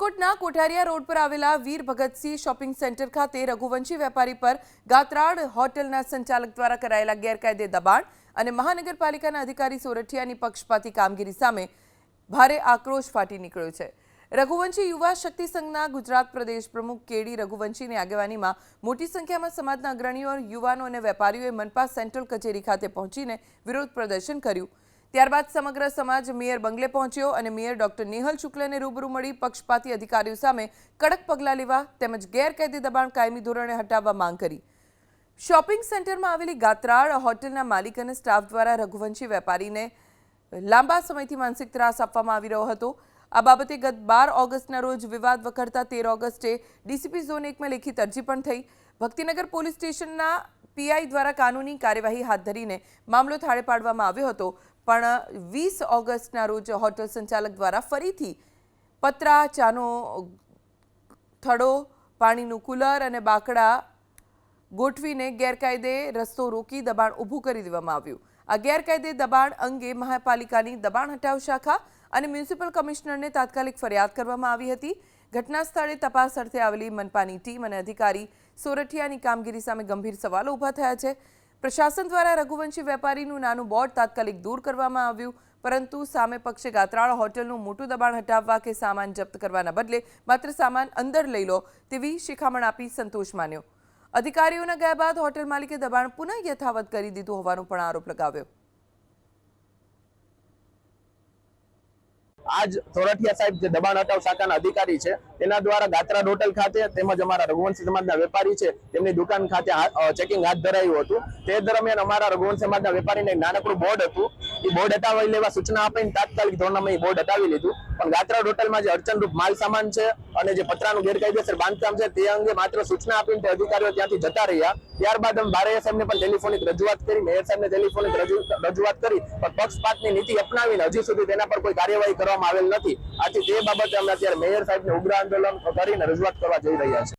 રાજકોટના કોઠારિયા રોડ પર આવેલા વીર ભગતસિંહ શોપિંગ સેન્ટર ખાતે રઘુવંશી વેપારી પર ગાત્રાડ હોટલના સંચાલક દ્વારા કરાયેલા ગેરકાયદે દબાણ અને મહાનગરપાલિકાના અધિકારી સોરઠિયાની પક્ષપાતી કામગીરી સામે ભારે આક્રોશ ફાટી નીકળ્યો છે। રઘુવંશી યુવા શક્તિ સંઘના ગુજરાત પ્રદેશ પ્રમુખ કેડી રઘુવંશીની આગેવાનીમાં મોટી સંખ્યામાં સમાજના અગ્રણીઓ, યુવાનો અને વેપારીઓએ મનપા સેન્ટ્રલ કચેરી ખાતે પહોંચીને વિરોધ પ્રદર્શન કર્યું। ત્યારબાદ સમગ્ર સમાજ મેયર બંગલે પહોંચ્યો અને મેયર ડોક્ટર નેહલ શુક્લને રૂબરૂ મળી પક્ષપાતી અધિકારીઓ સામે કડક પગલાં લેવા તેમજ ગેરકાયદે દબાણ કાયમી ધોરણે હટાવવા માંગ કરી। શોપિંગ સેન્ટરમાં આવેલી ગાત્રાડ હોટલના માલિક અને સ્ટાફ દ્વારા રઘુવંશી વેપારીને લાંબા સમયથી માનસિક ત્રાસ આપવામાં આવી રહ્યો હતો। આ બાબતે ગત 12 ઓગસ્ટના રોજ વિવાદ વકરતા 13 ઓગસ્ટે ડીસીપી ઝોન 1માં લેખિત અરજી પણ થઈ। ભક્તિનગર પોલીસ સ્ટેશનના પીઆઈ દ્વારા કાનૂની કાર્યવાહી હાથ ધરીને મામલો થાળે પાડવામાં આવ્યો હતો, પણ 20 ઓગસ્ટના રોજ હોટલ સંચાલક દ્વારા ફરીથી પતરા, ચાનો થડો, પાણીનું કુલર અને બાકડા ગોઠવીને ગેરકાયદે રસ્તો રોકી દબાણ ઊભું કરી દેવામાં આવ્યું। આ ગેરકાયદે દબાણ અંગે મહાપાલિકાની દબાણ હટાવ શાખા અને મ્યુનિસિપલ કમિશનરને તાત્કાલિક ફરિયાદ કરવામાં આવી હતી। ઘટના સ્થળે તપાસ અર્થે આવેલી મનપાની ટીમ અને અધિકારી સોરઠિયાની કામગીરી સામે ગંભીર સવાલો ઊભા થયા છે। પ્રશાસન દ્વારા રઘુવંશી વેપારીનું નાનું બોર્ડ તાત્કાલિક દૂર કરવામાં આવ્યું, પરંતુ સામે પક્ષે ગાત્રાળ હોટલનું મોટું દબાણ હટાવવા કે સામાન જપ્ત કરવાના બદલે માત્ર સામાન અંદર લઈ લો તેવી શિખામણ આપી સંતોષ માન્યો। અધિકારીઓના ગયા બાદ હોટેલ માલિકે દબાણ પુનઃ યથાવત કરી દીધું હોવાનો પણ આરોપ લગાવ્યો। आज सोरठिया साहेब जे दबाण हटाव शाखाना अधिकारी छे तेना द्वारा गात्राड होटल खाते તેમજ અમારા રઘુવંશી સમાજના વેપારી છે તેમની દુકાન ખાતે ચેકિંગ હાથ ધરાયું હતું। તે દરમિયાન અમારા રઘુવંશી સમાજના વેપારીને નાનકડું બોર્ડ હતું, એ બોર્ડ હટાવી લેવા સૂચના આપીને તાત્કાલિક ધોરણમાં એ બોર્ડ હટાવી લીધું। પણ ગાત્રાડ હોટલમાં જે અડચણરૂપ માલ સામાન છે અને જે પતરાનું ગેરકાયદેસર બાંધકામ છે તે અંગે માત્ર સૂચના આપીને તે અધિકારીઓ ત્યાંથી જતા રહ્યા। ત્યારબાદ અમે બારૈયા સાહેબને પણ ટેલિફોનિક રજૂઆત કરી, મેયર સાહેબને ટેલિફોનિક રજૂઆત કરી, પણ પક્ષપાતની નીતિ અપનાવીને હજી સુધી તેના પર કોઈ કાર્યવાહી કરવામાં આવેલ નથી। આથી તે બાબતે અમે અત્યારે મેયર સાહેબને ઉગ્ર આંદોલન કરીને રજૂઆત કરવા જઈ રહ્યા છીએ।